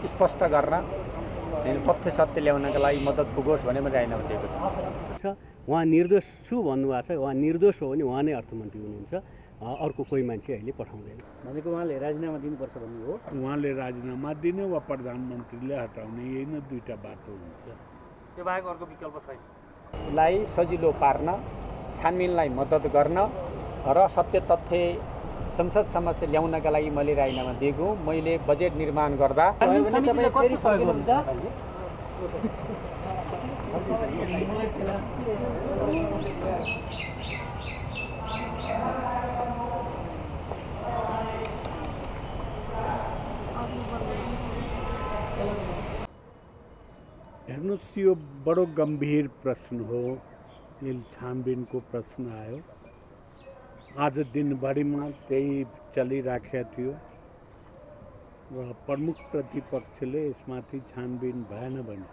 स्पष्ट गर्न तथ्य सत्य ल्याउनका लागि मद्दत पुगोस् भने म राजीनामा दिएको छु। उहाँ निर्दोष छु भन्नुभएको छ। उहाँ निर्दोष हो भने उहाँ नै अर्थमन्त्री हुनुहुन्छ, अर्को कोही मान्छे अहिले पठाउँदैन भनेको उहाँले राजीनामा दिनुपर्छ भन्नु हो। उहाँले राजीनामा दिने वा प्रधानमन्त्रीले हटाउने यही नै दुईटा बाटो हुन्छ। त्यो बाहेक अर्को विकल्प छैन। लाई सजिलो पार्न, छानबिनलाई मद्दत गर्न र सत्य तथ्य संसद समक्ष ल्याउनका लागि मैले राजीनामा दिएको। मैले बजेट निर्माण गर्दा हेर्नुहोस्, यो बडो गम्भीर प्रश्न हो। यो छानबिनको प्रश्न आयो। आज दिनभरिमा त्यही चलिराखेको थियो र प्रमुख प्रतिपक्षले यसमाथि छानबिन भएन भने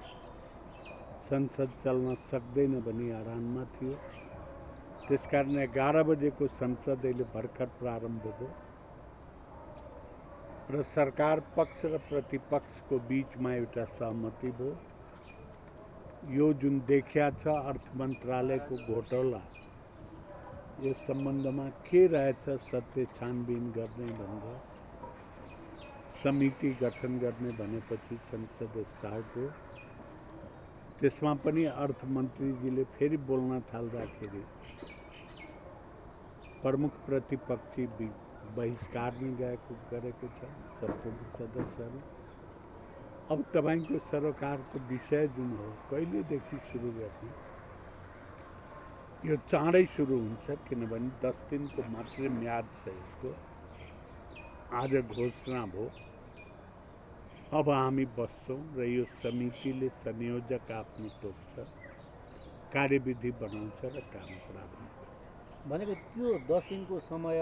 संसद चल्न सक्दैन भनी आह्वानमा थियो। त्यसकारण 11 बजेको संसद अहिले भर्खर प्रारम्भ भयो र सरकार पक्ष र प्रतिपक्षको बिचमा एउटा सहमति भयो। यो जुन देखिया छ अर्थ मन्त्रालयको घोटाला, यस सम्बन्धमा के रहेछ सत्य छानबिन गर्ने भनेर समिति गठन गर्ने भनेपछि संसद स्टार्ट हो। त्यसमा पनि अर्थमन्त्रीजीले फेरि बोल्न थाल्दाखेरि प्रमुख प्रतिपक्षी बहिष्कार गरेको छ सबै सदस्यहरू। अब तपाईको सरकारको विषय जुन हो कहिलेदेखि सुरु गर्ने, यो चाँडै सुरु हुन्छ किनभने 10 दिनको मात्रै म्याद छ यसको। आज घोषणा भयो। अब हामी बस्छौँ र यो समितिले संयोजक आफ्नो तोक्छ, कार्यविधि बनाउँछ र काम प्रारम्भ गर्छ। भनेको त्यो 10 दिनको समय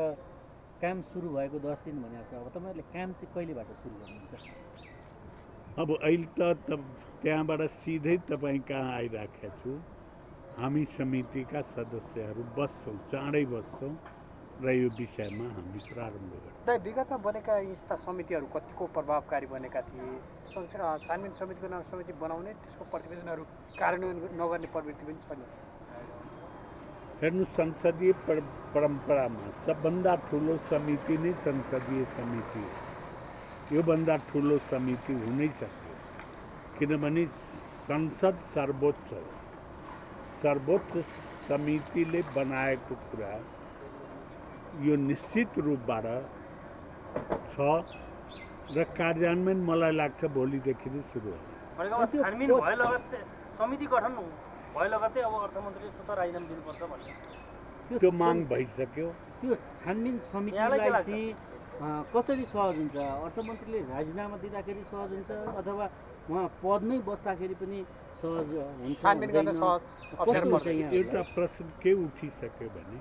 काम सुरु भएको 10 दिन भनेको छ। अब तपाईँहरूले काम चाहिँ कहिलेबाट सुरु गर्नुहुन्छ? अब अहिले त त्यहाँबाट सिधै तपाईँ कहाँ आइराखेको छु। हामी समितिका सदस्यहरू बस्छौँ, चाँडै बस्छौँ र यो विषयमा हामी प्रारम्भ गर्छौँ। विगतमा बनेका यस्ता समितिहरू कतिको प्रभावकारी बनेका थिए? छानबिन समितिको नाम समिति बनाउने, त्यसको प्रतिवेदनहरू कार्यान्वयन नगर्ने प्रवृत्ति पनि छ नि। हेर्नु, संसदीय परम्परामा सबभन्दा ठुलो समिति नै संसदीय समिति हो। योभन्दा ठुलो समिति हुनै सक्यो किनभने संसद सर्वोच्च हो। सर्वोच्च समितिले बनाएको कुरा यो निश्चित रूपबाट छ र कार्यान्वयन मलाई लाग्छ भोलिदेखि नै सुरु हुन्छ। छानबिन भए लगत्तै समिति गठन भए लगत्तै अब अर्थमन्त्रीले स्वतः राजीनामा दिनुपर्छ भन्ने त्यो माग भइसक्यो। त्यो छानबिन समितिलाई चाहिँ कसरी सहज हुन्छ? अर्थमन्त्रीले राजीनामा दिँदाखेरि सहज हुन्छ अथवा उहाँ पदमै बस्दाखेरि पनि सहज हुन्छ? छानबिन गर्न सहज एउटा प्रश्न के उठिसक्यो भने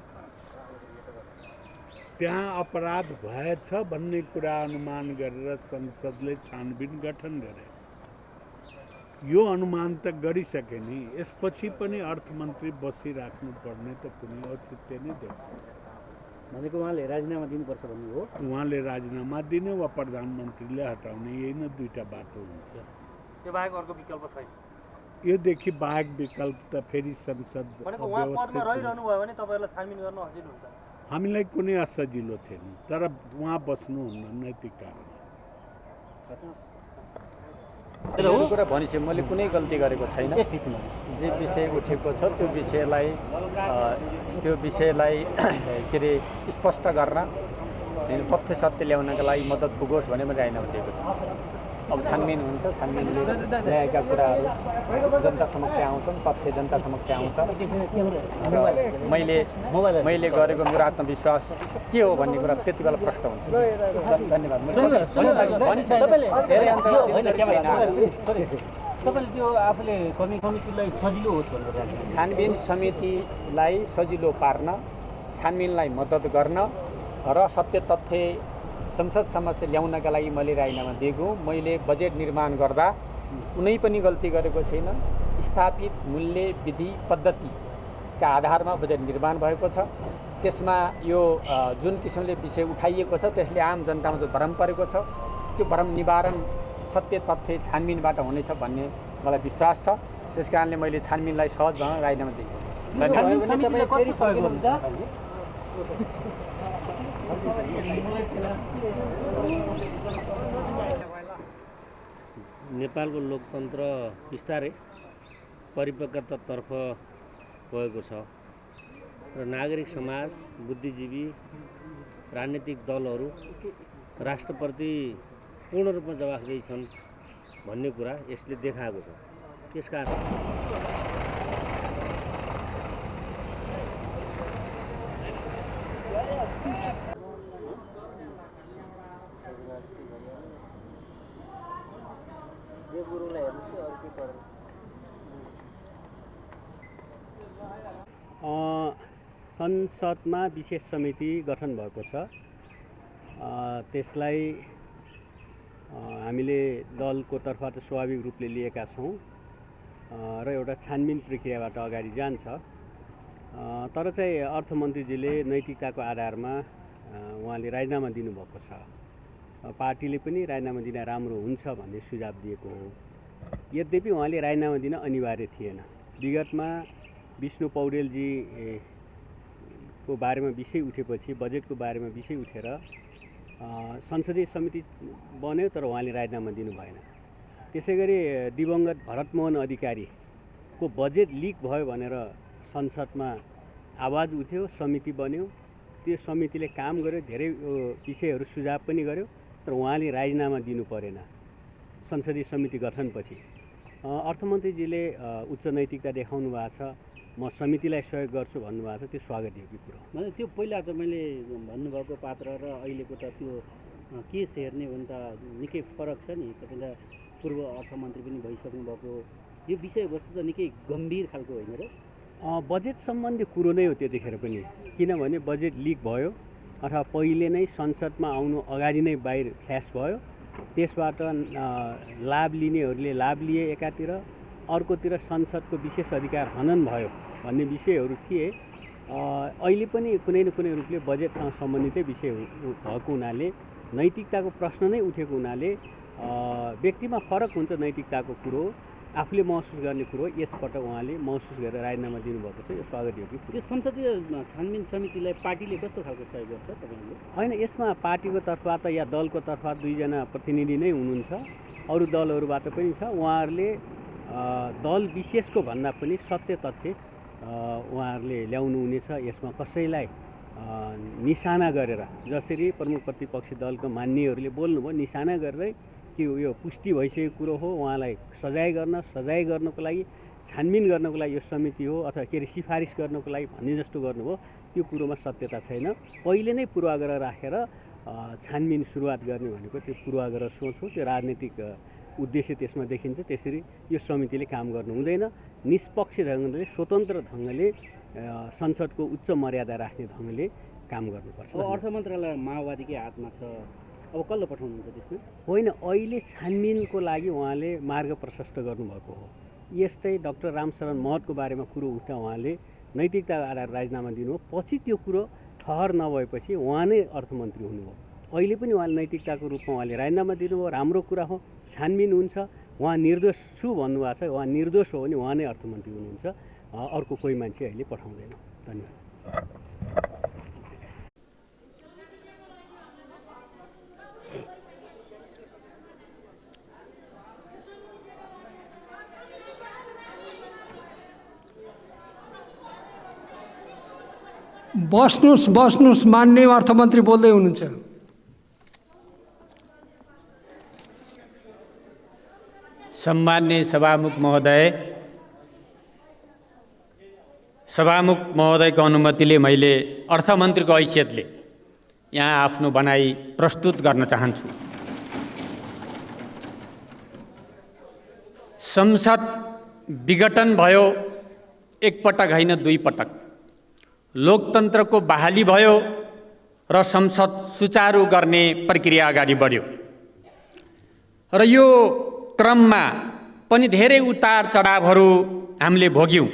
त्यहाँ अपराध भएछ भन्ने कुरा अनुमान गरेर संसदले छानबिन गठन गरे। यो अनुमान त गरिसके नि, यसपछि पनि अर्थमन्त्री बसिराख्नु पर्ने त कुनै औचित्य नै देख्छ। भनेको उहाँले राजीनामा दिनुपर्छ भन्नु हो। उहाँले राजीनामा दिने वा प्रधानमन्त्रीले हटाउने यही नै दुईटा बाटो हुन्छ। त्यो बाहेक अर्को विकल्प छैन। योदेखि बाहेक विकल्प त फेरि संसद भनेको उहाँ पदमा रहिरहनु भयो भने तपाईँहरूलाई छानबिन गर्न सजिलो हुन्छ? हामीलाई कुनै असजिलो थिएन, तर उहाँ बस्नुहुन्न नैतिक कारण। यो कुरा भनिसक्यो, मैले कुनै गल्ती गरेको छैन। जे विषय उठेको छ त्यो विषयलाई के अरे स्पष्ट गर्न तथ्य सत्य ल्याउनका लागि मद्दत पुगोस् भने म राजीनामा दिएको छु। अब छानबिन हुन्छ, छानबिनले ल्याएका कुराहरू जनता समक्ष आउँछन्, तथ्य जनता समक्ष आउँछ। मैले गरेको मेरो आत्मविश्वास के हो भन्ने कुरा त्यति बेला प्रष्ट हुन्छ। धन्यवाद। तपाईँले त्यो आफूले कमिटीलाई सजिलो होस् भनेर छानबिन समितिलाई सजिलो पार्न, छानबिनलाई मद्दत गर्न र सत्य तथ्य संसद समक्ष ल्याउनका लागि मैले राजीनामा दिएको। मैले बजेट निर्माण गर्दा कुनै पनि गल्ती गरेको छैन। स्थापित मूल्य विधि पद्धतिका आधारमा बजेट निर्माण भएको छ। त्यसमा यो जुन किसिमले विषय उठाइएको छ त्यसले आम जनतामा जो भ्रम परेको छ त्यो भ्रम निवारण सत्य तथ्य छानबिनबाट हुनेछ भन्ने मलाई विश्वास छ। त्यस कारणले मैले छानबिनलाई सहज भएर राजीनामा दिएँ। छानबिन समितिले कस्तो सहयोग गर्नुहुन्छ? नेपालको लोकतन्त्र बिस्तारै परिपक्वतातर्फ गएको छ र नागरिक समाज, बुद्धिजीवी, राजनीतिक दलहरू राष्ट्रप्रति पूर्ण रूपमा जवाफदेही छन् भन्ने कुरा यसले देखाएको छ। त्यसकारण संसदमा विशेष समिति गठन भएको छ। त्यसलाई हामीले दलको तर्फबाट स्वाभाविक रूपले लिएका छौँ र एउटा छानबिन प्रक्रियाबाट अगाडि जान्छ। तर चाहिँ अर्थमन्त्रीजीले नैतिकताको आधारमा उहाँले राजीनामा दिनुभएको छ। पार्टीले पनि राजीनामा दिन राम्रो हुन्छ भन्ने सुझाव दिएको हो। यद्यपि उहाँले राजीनामा दिन अनिवार्य थिएन। विगतमा विष्णु पौडेलजी को बारेमा विषय उठेपछि, बजेटको बारेमा विषय उठेर संसदीय समिति बन्यो, तर उहाँले राजीनामा दिनु भएन। त्यसै गरी दिवंगत भरतमोहन अधिकारीको बजेट लिक भयो भनेर संसदमा आवाज उठ्यो, समिति बन्यो। त्यो समितिले काम गर्यो, धेरै विषयहरू सुझाव पनि गर्यो, तर उहाँले राजीनामा दिनु परेन संसदीय समिति गठनपछि। अर्थमन्त्रीजीले उच्च नैतिकता देखाउनु भएको छ, म समितिलाई सहयोग गर्छु भन्नुभएको छ। त्यो स्वागत योग्य कुरो। मतलब त्यो पहिला त मैले भन्नुभएको पात्र र अहिलेको त त्यो केस हेर्ने हो भने त निकै फरक छ नि। तपाईँ त पूर्व अर्थमन्त्री पनि भइसक्नु भएको, यो विषयवस्तु त निकै गम्भीर खालको होइन र? बजेट सम्बन्धी कुरो नै हो त्यतिखेर पनि, किनभने बजेट लिक भयो अथवा पहिले नै संसदमा आउनु अगाडि नै बाहिर फ्ल्यास भयो। त्यसबाट लाभ लिनेहरूले लाभ लिए एकातिर, अर्कोतिर संसदको विशेष अधिकार हनन भयो भन्ने विषयहरू थिए। अहिले पनि कुनै न कुनै रूपले बजेटसँग सम्बन्धितै विषय भएको हुनाले, नैतिकताको प्रश्न नै उठेको हुनाले व्यक्तिमा फरक हुन्छ। नैतिकताको कुरो आफूले महसुस गर्ने कुरो यसपटक उहाँले महसुस गरेर राजीनामा दिनुभएको छ। यो स्वागत योग्य कुरो। त्यो संसदीय छानबिन समितिलाई पार्टीले कस्तो खालको सहयोग गर्छ तपाईँले? होइन, यसमा पार्टीको तर्फबाट या दलको तर्फबाट 2 जना प्रतिनिधि नै हुनुहुन्छ, अरू दलहरूबाट पनि छ। उहाँहरूले दल विशेषको भन्दा पनि सत्य तथ्य उहाँहरूले ल्याउनु हुनेछ। यसमा कसैलाई निशाना गरेर, जसरी प्रमुख प्रतिपक्षी दलका मान्यहरूले बोल्नुभयो, निशाना गरेरै कि यो पुष्टि भइसकेको कुरो हो, उहाँलाई सजाय गर्नको लागि, छानबिन गर्नको लागि यो समिति हो अथवा के अरे सिफारिस गर्नको लागि भन्ने जस्तो गर्नुभयो, त्यो कुरोमा सत्यता छैन। पहिले नै पूर्वाग्रह राखेर छानबिन सुरुवात गर्ने भनेको त्यो पूर्वाग्रह सोच हो, त्यो राजनीतिक उद्देश्य त्यसमा देखिन्छ। त्यसरी यो समितिले काम गर्नु हुँदैन। निष्पक्ष ढङ्गले, स्वतन्त्र ढङ्गले, संसदको उच्च मर्यादा राख्ने ढङ्गले काम गर्नुपर्छ। अब अर्थ मन्त्रालय माओवादीकै हातमा छ, अब कसले पठाउनुहुन्छ त्यसमा? होइन, अहिले छानबिनको लागि उहाँले मार्ग प्रशस्त गर्नुभएको हो। यस्तै डाक्टर रामशरण महतको बारेमा कुरो उठ्दा उहाँले नैतिकता आधार राजीनामा दिनुभयो। पछि त्यो कुरो ठहर नभएपछि उहाँ नै अर्थमन्त्री हुनुभयो। अहिले पनि उहाँले नैतिकताको रूपमा उहाँले राजीनामा दिनुभयो, राम्रो कुरा हो। छानबिन हुन्छ, उहाँ निर्दोष छु भन्नुभएको छ। उहाँ निर्दोष हो भने उहाँ नै अर्थमन्त्री हुनुहुन्छ, अर्को कोही मान्छे अहिले पठाउँदैन। धन्यवाद। बस्नुस् मान्ने अर्थमन्त्री बोल्दै हुनुहुन्छ। सम्मान्य सभामुख महोदयको अनुमतिले मैले अर्थमन्त्रीको हैसियतले यहाँ आफ्नो भनाइ प्रस्तुत गर्न चाहन्छु। संसद विघटन भयो, एकपटक होइन 2 पटक। लोकतन्त्रको बहाली भयो र संसद सुचारू गर्ने प्रक्रिया अगाडि बढ्यो र यो क्रममा पनि धेरै उतार चढावहरू हामीले भोग्यौँ।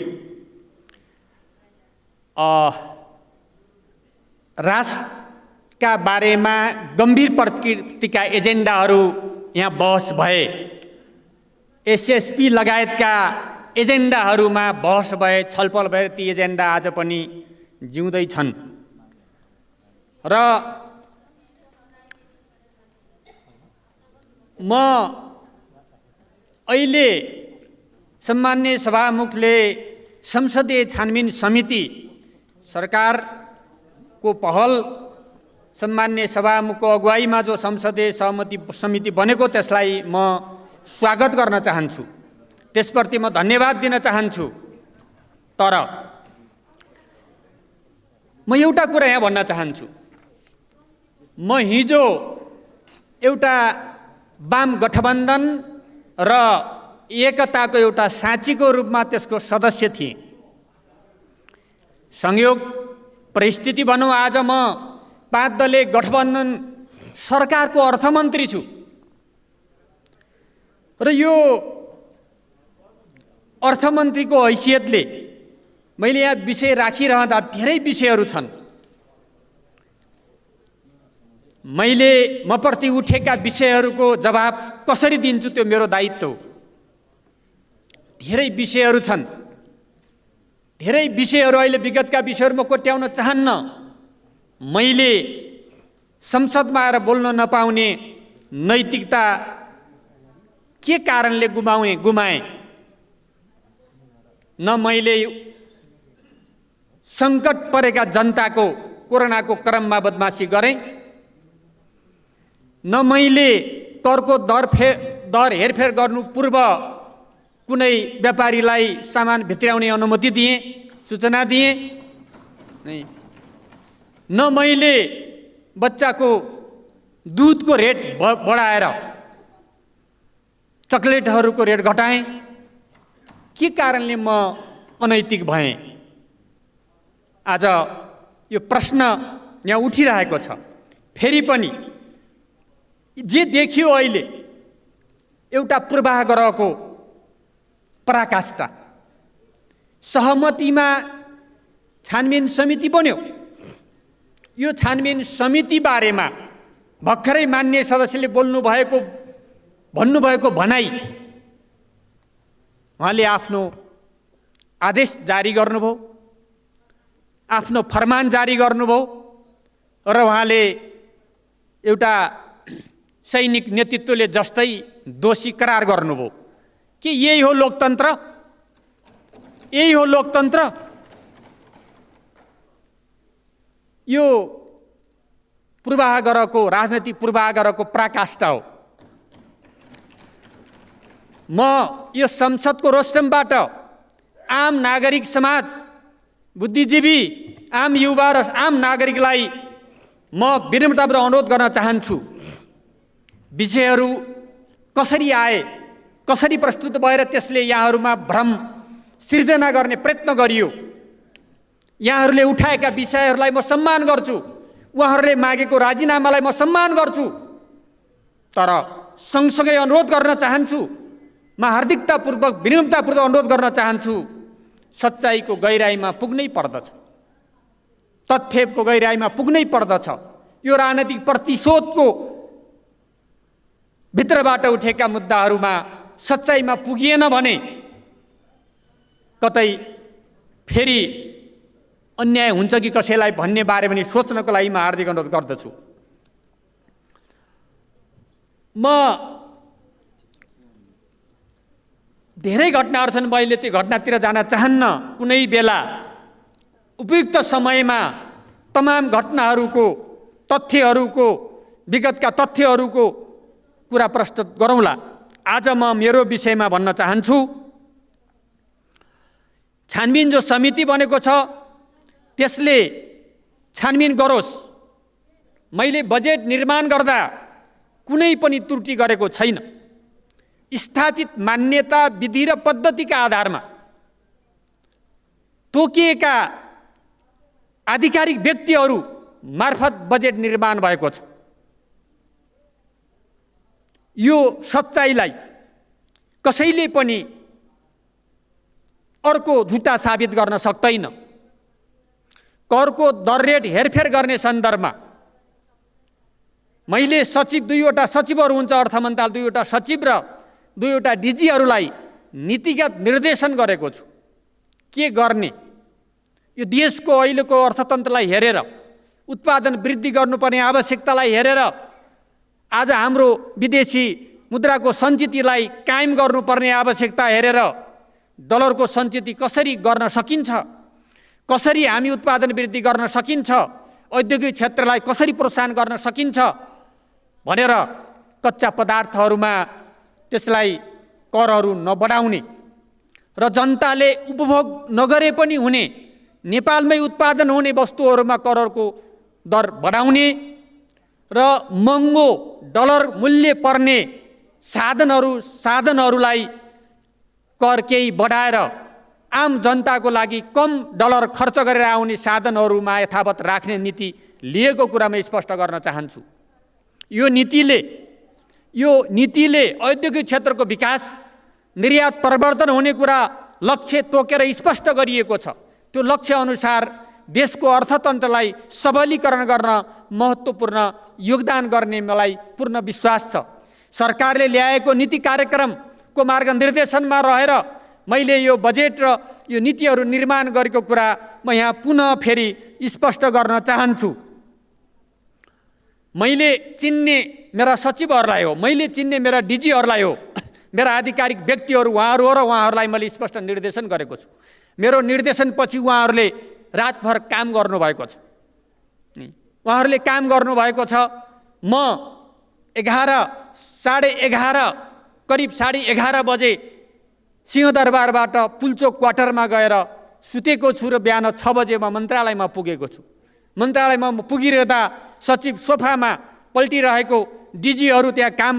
राष्ट्रका बारेमा गम्भीर प्रकृतिका एजेन्डाहरू यहाँ बहस भए, एसएसपी लगायतका एजेन्डाहरूमा बहस भए, छलफल भए, ती एजेन्डा आज पनि जिउँदै छन्। र म अहिले सम्माननीय सभामुखले संसदीय छानबिन समिति सरकारको पहल, सम्माननीय सभामुखको अगुवाईमा जो संसदीय सहमति समिति बनेको त्यसलाई म स्वागत गर्न चाहन्छु, त्यसप्रति म धन्यवाद दिन चाहन्छु। तर म एउटा कुरा यहाँ भन्न चाहन्छु। म हिजो एउटा वाम गठबन्धन र एकताको एउटा साँचीको रूपमा त्यसको सदस्य थिएँ। संयोग परिस्थिति भनौँ, आज म 5 दलीय गठबन्धन सरकारको अर्थमन्त्री छु र यो अर्थमन्त्रीको हैसियतले मैले यहाँ विषय राखिरहँदा धेरै विषयहरू छन्। मैले मप्रति उठेका विषयहरूको जवाब कसरी दिन्छु त्यो मेरो दायित्व हो। धेरै विषयहरू छन्, धेरै विषयहरू अहिले विगतका विषयहरू म कोट्याउन चाहन्न। मैले संसदमा आएर बोल्न नपाउने नैतिकता के कारणले गुमाएँ? न मैले सङ्कट परेका जनताको कोरोनाको क्रममा बदमासी गरेँ, न मैले करको दर हेरफेर गर्नु पूर्व कुनै व्यापारीलाई सामान भित्राउने अनुमति दिएँ, सूचना दिएँ, न मैले बच्चाको दुधको रेट बढाएर चकलेटहरूको रेट घटाएँ। के कारणले म अनैतिक भएँ? आज यो प्रश्न यहाँ उठिरहेको छ। फेरि पनि जे देखियो अहिले एउटा पूर्वाग्रहको पराकाष्ठा। सहमतिमा छानबिन समिति बन्यो। यो छानबिन समिति बारेमा भर्खरै मान्य सदस्यले भन्नुभएको भनाइ, उहाँले आफ्नो आदेश जारी गर्नुभयो, आफ्नो फरमान जारी गर्नुभयो र उहाँले एउटा सैनिक नेतृत्वले जस्तै दोषी करार गर्नुभयो। के यही हो लोकतन्त्र? यही हो लोकतन्त्र? यो पूर्वाग्रहको, राजनैतिक पूर्वाग्रहको पराकाष्ठा हो। म यो संसदको रोस्टमबाट आम नागरिक समाज, बुद्धिजीवी, आम युवा र आम नागरिकलाई म विनम्रतापूर्वक अनुरोध गर्न चाहन्छु। विषयहरू कसरी आए, कसरी प्रस्तुत भएर त्यसले यहाँहरूमा भ्रम सिर्जना गर्ने प्रयत्न गरियो। यहाँहरूले उठाएका विषयहरूलाई म सम्मान गर्छु, उहाँहरूले मागेको राजीनामालाई म सम्मान गर्छु। तर सँगसँगै अनुरोध गर्न चाहन्छु, म हार्दिकतापूर्वक विनम्रतापूर्वक अनुरोध गर्न चाहन्छु, सच्चाइको गहिराइमा पुग्नै पर्दछ, तथ्यको गहिराइमा पुग्नै पर्दछ। यो राजनैतिक प्रतिशोधको भित्रबाट उठेका मुद्दाहरूमा सच्चाइमा पुगिएन भने कतै फेरि अन्याय हुन्छ कि कसैलाई भन्ने बारे पनि सोच्नको लागि म हार्दिक अनुरोध गर्दछु। म धेरै घटनाहरू छन्, मैले त्यो घटनातिर जान चाहन्न। कुनै बेला उपयुक्त समयमा तमाम घटनाहरूको, तथ्यहरूको, विगतका तथ्यहरूको कुरा प्रस्तुत गरौँला। आज म मेरो विषयमा भन्न चाहन्छु। छानबिन जो समिति बनेको छ त्यसले छानबिन गरोस्। मैले बजेट निर्माण गर्दा कुनै पनि त्रुटि गरेको छैन। स्थापित मान्यता, विधि र पद्धतिका आधारमा तोकिएका आधिकारिक व्यक्तिहरू मार्फत बजेट निर्माण भएको छ। यो सच्चाइलाई कसैले पनि अर्को झुटा साबित गर्न सक्दैन। करको दर रेट हेरफेर गर्ने सन्दर्भमा मैले सचिव 2वटा सचिवहरू हुन्छ अर्थ मन्त्रालय 2वटा सचिव र 2वटा डिजीहरूलाई नीतिगत निर्देशन गरेको छु के गर्ने। यो देशको अहिलेको अर्थतन्त्रलाई हेरेर उत्पादन वृद्धि गर्नुपर्ने आवश्यकतालाई हेरेर आज हाम्रो विदेशी मुद्राको सञ्चितिलाई कायम गर्नुपर्ने आवश्यकता हेरेर डलरको सञ्चिति कसरी गर्न सकिन्छ, कसरी हामी उत्पादन वृद्धि गर्न सकिन्छ, औद्योगिक क्षेत्रलाई कसरी प्रोत्साहन गर्न सकिन्छ भनेर कच्चा पदार्थहरूमा त्यसलाई करहरू नबढाउने र जनताले उपभोग नगरे पनि हुने नेपालमै उत्पादन हुने वस्तुहरूमा करहरूको दर बढाउने र महँगो डलर मूल्य पर्ने साधनहरूलाई कर केही बढाएर आम जनताको लागि कम डलर खर्च गरेर आउने साधनहरूमा यथावत राख्ने नीति लिएको कुरा म स्पष्ट गर्न चाहन्छु। यो नीतिले औद्योगिक क्षेत्रको विकास, निर्यात प्रवर्धन हुने कुरा लक्ष्य तोकेर स्पष्ट गरिएको छ। त्यो लक्ष्य अनुसार देशको अर्थतन्त्रलाई सबलीकरण गर्न महत्त्वपूर्ण योगदान गर्ने मलाई पूर्ण विश्वास छ। सरकारले ल्याएको नीति कार्यक्रमको मार्गनिर्देशनमा रहेर मैले यो बजेट र यो नीतिहरू निर्माण गरेको कुरा म यहाँ पुनः फेरि स्पष्ट गर्न चाहन्छु। मैले चिन्ने मेरा सचिवहरूलाई हो, मैले चिन्ने मेरा डिजीहरूलाई हो, मेरा आधिकारिक व्यक्तिहरू उहाँहरू हो र उहाँहरूलाई मैले स्पष्ट निर्देशन गरेको छु। मेरो निर्देशनपछि उहाँहरूले रातभर काम गर्नुभएको छ। उहाँहरूले काम गर्नुभएको छ। म 11:30 करिब 11:30 बजे सिंहदरबारबाट पुल्चोक क्वार्टरमा गएर सुतेको छु र बिहान 6 बजे म मन्त्रालयमा पुगेको छु। मन्त्रालयमा पुगिरहँदा सचिव सोफामा पल्टिरहेको, डिजीहरू त्यहाँ काम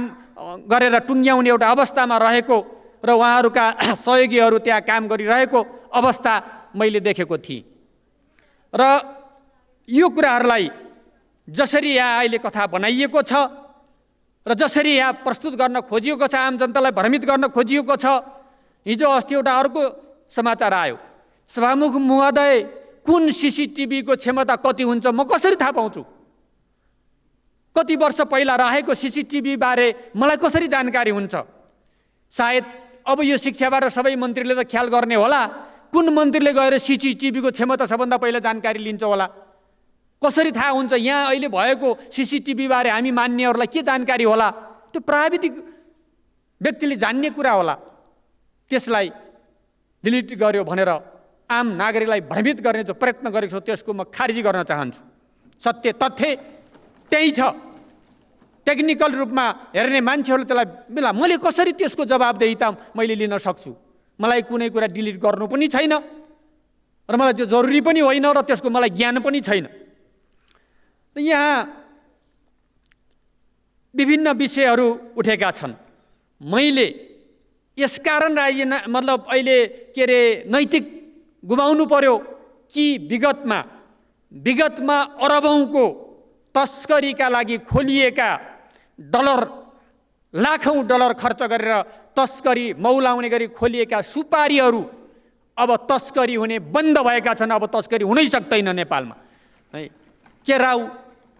गरेर टुङ्ग्याउने एउटा अवस्थामा रहेको र उहाँहरूका सहयोगीहरू त्यहाँ काम गरिरहेको अवस्था मैले देखेको थिएँ। र यो कुराहरूलाई जसरी यहाँ अहिले कथा बनाइएको छ र जसरी यहाँ प्रस्तुत गर्न खोजिएको छ, आम जनतालाई भ्रमित गर्न खोजिएको छ। हिजो अस्ति एउटा अर्को समाचार आयो, सभामुख महोदय कुन सीसीटिभीको क्षमता कति हुन्छ म कसरी थाहा पाउँछु? कति वर्ष पहिला राखेको सीसीटिभी बारे मलाई कसरी जानकारी हुन्छ? सायद अब यो शिक्षाबाट सबै मन्त्रीले त ख्याल गर्ने होला, कुन मन्त्रीले गएर सीसीटिभीको क्षमता सबभन्दा पहिला जानकारी लिन्छ होला? कसरी थाहा हुन्छ? यहाँ अहिले भएको सीसीटिभी बारे हामी मान्नेहरूलाई के जानकारी होला? त्यो प्राविधिक व्यक्तिले जान्ने कुरा होला। त्यसलाई डिलिट गर्यो भनेर आम नागरिकलाई भ्रमित गर्ने जो प्रयत्न गरेको छ त्यसको म खारिज गर्न चाहन्छु। सत्य तथ्य त्यही छ। टेक्निकल रूपमा हेर्ने मान्छेहरूले त्यसलाई बेला मैले कसरी त्यसको जवाबदेहिता मैले लिन सक्छु? मलाई कुनै कुरा डिलिट गर्नु पनि छैन र मलाई त्यो जरुरी पनि होइन र त्यसको मलाई ज्ञान पनि छैन। यहाँ विभिन्न विषयहरू उठेका छन्। मैले यसकारण मतलब अहिले के अरे नैतिक गुमाउनु पर्यो कि विगतमा अरबौंको तस्करीका लागि खोलिएका डलर, लाखौं डलर खर्च गरेर तस्करी मौलाउने गरी खोलिएका सुपारीहरू अब तस्करी हुने बन्द भएका छन्। अब तस्करी हुनै सक्दैन नेपालमा। है, केराउ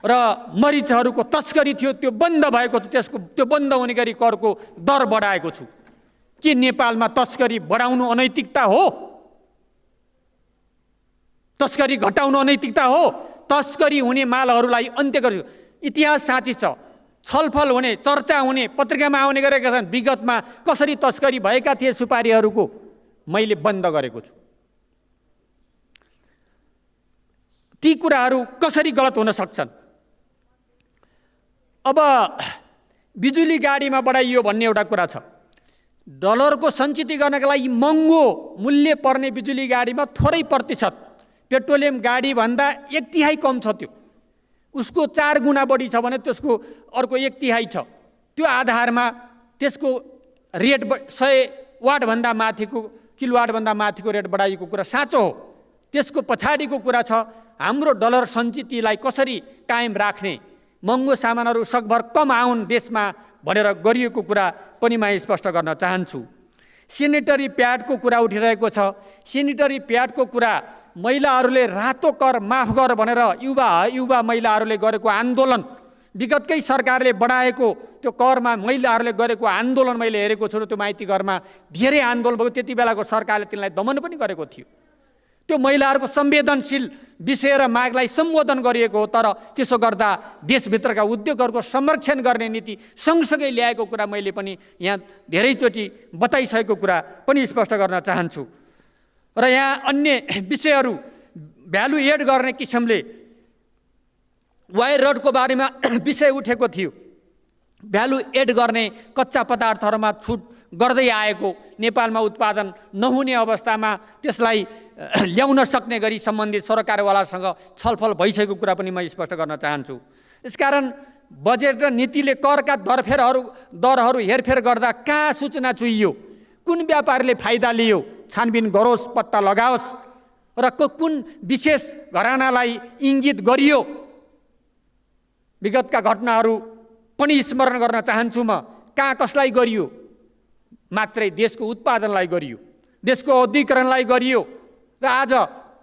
र मरिचहरूको तस्करी थियो, त्यो बन्द भएको छ। त्यो बन्द हुने गरी करको दर बढाएको छु। के नेपालमा तस्करी बढाउनु अनैतिकता हो? तस्करी घटाउनु अनैतिकता हो? तस्करी हुने मालहरूलाई अन्त्य गर्छु। इतिहास साँची छ, छलफल हुने, चर्चा हुने, पत्रिकामा आउने गरेका छन्। विगतमा कसरी तस्करी भएका थिए सुपारीहरूको मैले बन्द गरेको छु। ती कुराहरू कसरी गलत हुन सक्छन्? अब बिजुली गाडीमा बढाइयो भन्ने एउटा कुरा छ। डलरको सञ्चित गर्नका लागि महँगो मूल्य पर्ने बिजुली गाडीमा थोरै प्रतिशत, पेट्रोलियम गाडी भन्दा 1/3 कम छ। त्यो उसको 4 गुणा बढी छ भने त्यसको अर्को 1/3 छ। त्यो आधारमा त्यसको रेट 100 वाटभन्दा माथिको, किलोवाटभन्दा माथिको रेट बढाइएको कुरा साँचो हो। त्यसको पछाडिको कुरा छ हाम्रो डलर सञ्चितलाई कसरी कायम राख्ने, महँगो सामानहरू सकभर कम आउन् देशमा भनेर गरिएको कुरा पनि म स्पष्ट गर्न चाहन्छु। सेनिटरी प्याडको कुरा उठिरहेको छ। सेनिटरी प्याडको कुरा महिलाहरूले रातो कर माफ गर भनेर युवा महिलाहरूले गरेको आन्दोलन विगतकै सरकारले बढाएको त्यो करमा महिलाहरूले गरेको आन्दोलन मैले हेरेको छु र त्यो माइती करमा धेरै आन्दोलन भएको, त्यति बेलाको सरकारले तिनलाई दमन पनि गरेको थियो। त्यो महिलाहरूको संवेदनशील विषय र मागलाई सम्बोधन गरिएको हो, तर त्यसो गर्दा देशभित्रका उद्योगहरूको संरक्षण गर्ने नीति सँगसँगै ल्याएको कुरा मैले पनि यहाँ धेरैचोटि बताइसकेको कुरा पनि स्पष्ट गर्न चाहन्छु। र यहाँ अन्य विषयहरू भ्यालु एड गर्ने किसिमले वायर रडको बारेमा विषय उठेको थियो। भ्यालु एड गर्ने कच्चा पदार्थहरूमा छुट गर्दै आएको, नेपालमा उत्पादन नहुने अवस्थामा त्यसलाई ल्याउन सक्ने गरी सम्बन्धित सरकारवालासँग छलफल भइसकेको कुरा पनि म स्पष्ट गर्न चाहन्छु। यसकारण बजेट र नीतिले करका दरहरू हेरफेर गर्दा कहाँ सूचना चुइयो, कुन व्यापारीले फाइदा लियो छानबिन गरोस्, पत्ता लगाओस्, र कुन विशेष घरानालाई इङ्गित गरियो। विगतका घटनाहरू पनि स्मरण गर्न चाहन्छु म। कहाँ कसलाई गरियो? मात्रै देशको उत्पादनलाई गरियो, देशको औद्योगिकरणलाई गरियो। र आज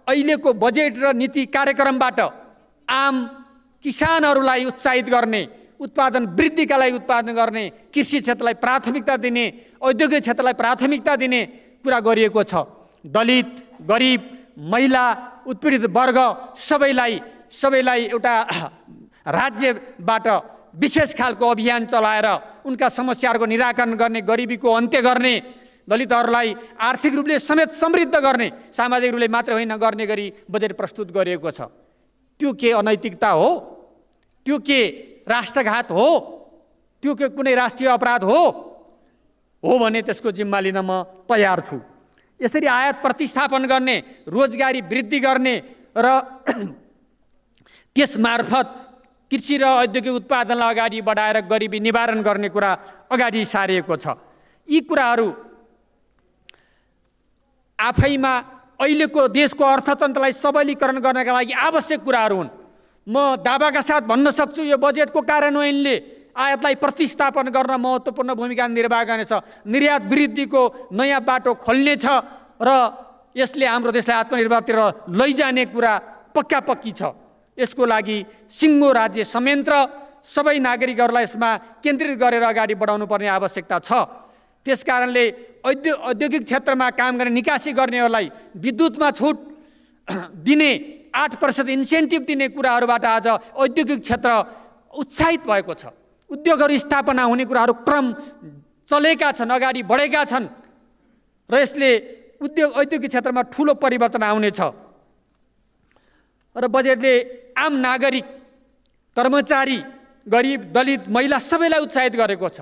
अहिलेको बजेट र नीति कार्यक्रमबाट आम किसानहरूलाई उत्साहित गर्ने, उत्पादन वृद्धिका लागि उत्पादन गर्ने, कृषि क्षेत्रलाई प्राथमिकता दिने, औद्योगिक क्षेत्रलाई प्राथमिकता दिने कुरा गरिएको छ। दलित, गरिब, महिला, उत्पीडित वर्ग सबैलाई एउटा राज्यबाट विशेष खालको अभियान चलाएर उनका समस्याहरूको निराकरण गर्ने, गरिबीको अन्त्य गर्ने, दलितहरूलाई आर्थिक रूपले समेत समृद्ध गर्ने, सामाजिक रूपले मात्र होइन गर्ने गरी बजेट प्रस्तुत गरिएको छ। त्यो के अनैतिकता हो? त्यो के राष्ट्रघात हो? त्यो के कुनै राष्ट्रिय अपराध हो भने त्यसको जिम्मा लिन म तयार छु। यसरी आयात प्रतिस्थापन गर्ने, रोजगारी वृद्धि गर्ने र त्यसमार्फत कृषि र औद्योगिक उत्पादनलाई अगाडि बढाएर गरिबी निवारण गर्ने कुरा अगाडि सारिएको छ। यी कुराहरू आफैमा अहिलेको देशको अर्थतन्त्रलाई सबलीकरण गर्नका लागि आवश्यक कुराहरू हुन्। म दावाका साथ भन्न सक्छु यो बजेटको कार्यान्वयनले आयातलाई प्रतिस्थापन गर्न महत्त्वपूर्ण भूमिका निर्वाह गर्नेछ। निर्यात वृद्धिको नयाँ बाटो खोल्नेछ र यसले हाम्रो देशलाई आत्मनिर्भरतिर लैजाने कुरा पक्की छ। यसको लागि सिङ्गो राज्य संयन्त्र सबै नागरिकहरूलाई यसमा केन्द्रित गरेर अगाडि बढाउनु पर्ने आवश्यकता छ। त्यसकारणले औद्योगिक क्षेत्रमा काम गर्ने, निकासी गर्नेहरूलाई विद्युतमा छुट दिने, 8% इन्सेन्टिभ दिने कुराहरूबाट आज औद्योगिक क्षेत्र उत्साहित भएको छ। उद्योगहरू स्थापना हुने कुराहरू क्रम चलेका छन्, अगाडि बढेका छन् र यसले औद्योगिक क्षेत्रमा ठुलो परिवर्तन आउनेछ। र बजेटले आम नागरिक, कर्मचारी, गरिब, दलित, महिला सबैलाई उत्साहित गरेको छ।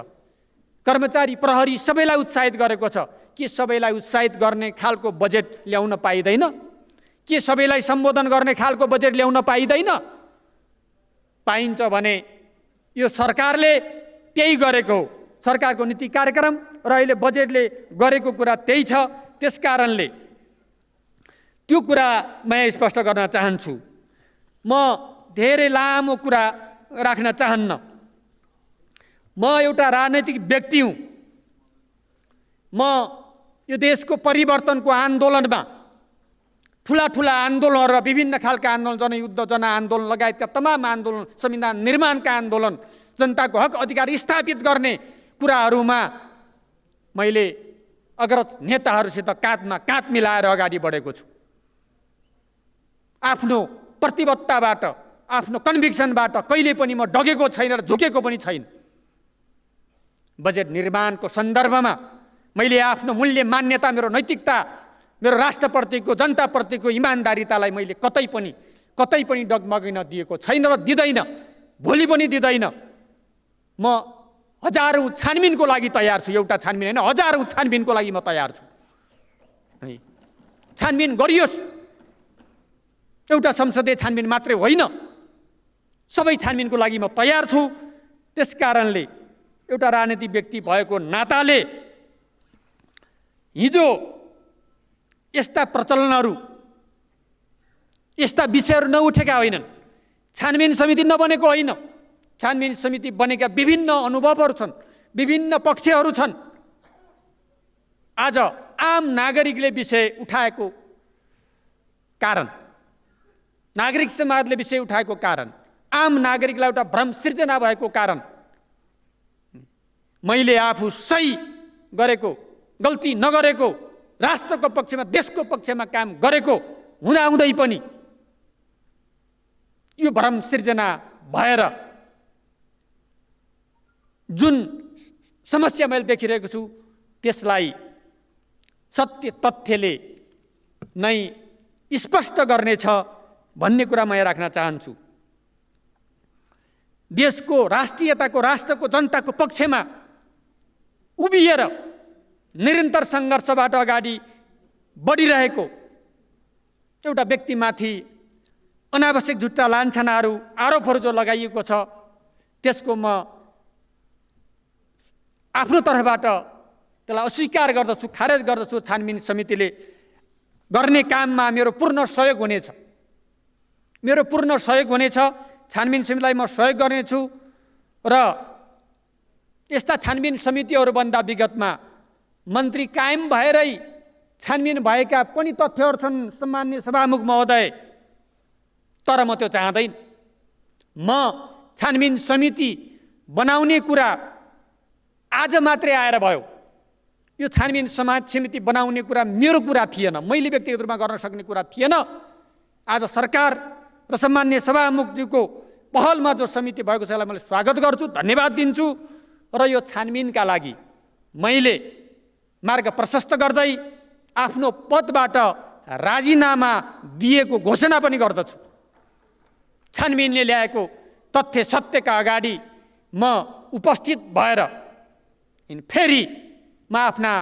कर्मचारी, प्रहरी सबैलाई उत्साहित गरेको छ। के सबैलाई उत्साहित गर्ने खालको बजेट ल्याउन पाइँदैन? के सबैलाई सम्बोधन गर्ने खालको बजेट ल्याउन पाइँदैन? पाइन्छ भने यो सरकारले त्यही गरेको हो। सरकारको नीति कार्यक्रम र अहिले बजेटले गरेको कुरा त्यही छ। त्यसकारणले त्यो कुरा म स्पष्ट गर्न चाहन्छु। म धेरै लामो कुरा राख्न चाहन्न। म एउटा राजनैतिक व्यक्ति हुँ। म यो देशको परिवर्तनको आन्दोलनमा ठुला आन्दोलनहरू, विभिन्न खालका आन्दोलन, जनयुद्ध, जनआन्दोलन लगायतका तमाम आन्दोलन, संविधान निर्माणका आन्दोलन, जनताको हक अधिकार स्थापित गर्ने कुराहरूमा मैले अग्रज नेताहरूसित काँधमा काँध मिलाएर अगाडि बढेको छु। आफ्नो प्रतिबद्धताबाट, आफ्नो कन्भिक्सनबाट कहिले पनि म डगेको छैन र झुकेको पनि छैन। बजेट निर्माणको सन्दर्भमा मैले आफ्नो मूल्य मान्यता, मेरो नैतिकता, मेरो राष्ट्रप्रतिको, जनताप्रतिको इमान्दारितालाई मैले कतै पनि डगमगिन दिएको छैन र दिँदैन, भोलि पनि दिँदैन। म हजारौँ छानबिनको लागि तयार छु। एउटा छानबिन होइन, हजारौँ छानबिनको लागि म तयार छु। छानबिन गरियोस्। एउटा संसदीय छानबिन मात्रै होइन, सबै छानबिनको लागि म तयार छु। त्यसकारणले एउटा राजनीतिक व्यक्ति भएको नाताले हिजो यस्ता प्रचलनहरू, यस्ता विषयहरू नउठेका होइनन्। छानबिन समिति नबनेको होइन। छानबिन समिति बनेका विभिन्न अनुभवहरू छन्, विभिन्न पक्षहरू छन्। आज आम नागरिकले विषय उठाएको कारण, नागरिक समाजले विषय उठाएको कारण आम नागरिकलाई एउटा भ्रम सिर्जना भएको कारण मैले आफू सही गरेको, गल्ती नगरेको, राष्ट्रको पक्षमा, देशको पक्षमा काम गरेको हुँदाहुँदै पनि यो भ्रम सिर्जना भएर जुन समस्या मैले देखिरहेको छु त्यसलाई सत्य तथ्यले नै स्पष्ट गर्नेछ भन्ने कुरा म यहाँ राख्न चाहन्छु। देशको राष्ट्रियताको, राष्ट्रको, जनताको पक्षमा उभिएर निरन्तर सङ्घर्षबाट अगाडि बढिरहेको एउटा व्यक्तिमाथि अनावश्यक झुट्टा लान्छनाहरू, आरोपहरू जो लगाइएको छ त्यसको म आफ्नो तर्फबाट त्यसलाई अस्वीकार गर्दछु, खारेज गर्दछु। छानबिन समितिले गर्ने काममा मेरो पूर्ण सहयोग हुनेछ, मेरो पूर्ण सहयोग हुनेछ। छानबिन समितिलाई म सहयोग गर्नेछु र यस्ता छानबिन समितिहरूभन्दा विगतमा मन्त्री कायम भएरै छानबिन भएका पनि तथ्यहरू छन् सम्माननीय सभामुख महोदय, तर म त्यो चाहँदैन। म छानबिन समिति बनाउने कुरा आज मात्रै आएर भयो। यो छानबिन समिति बनाउने कुरा मेरो कुरा थिएन, मैले व्यक्तिगत रूपमा गर्न सक्ने कुरा थिएन। आज सरकार र सम्माननीय सभामुखज्यूको पहलमा जो समिति भएको छ यसलाई मैले स्वागत गर्छु, धन्यवाद दिन्छु र यो छानबिनका लागि मैले मार्ग प्रशस्त गर्दै आफ्नो पदबाट राजीनामा दिएको घोषणा पनि गर्दछु। छानबिनले ल्याएको तथ्य सत्यका अगाडि म उपस्थित भएर फेरि म आफ्ना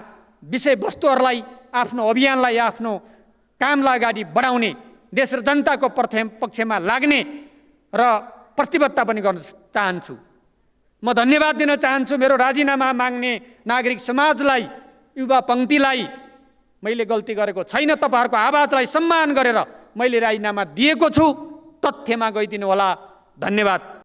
विषयवस्तुहरूलाई, आफ्नो अभियानलाई, आफ्नो कामलाई अगाडि बढाउने, देश र जनताको पक्षमा लाग्ने र प्रतिबद्धता पनि गर्न चाहन्छु। म धन्यवाद दिन चाहन्छु मेरो राजीनामा माग्ने नागरिक समाजलाई, युवा पङ्क्तिलाई। मैले गल्ती गरेको छैन, तपाईँहरूको आवाजलाई सम्मान गरेर मैले राजीनामा दिएको छु। तथ्यमा गइदिनु होला। धन्यवाद।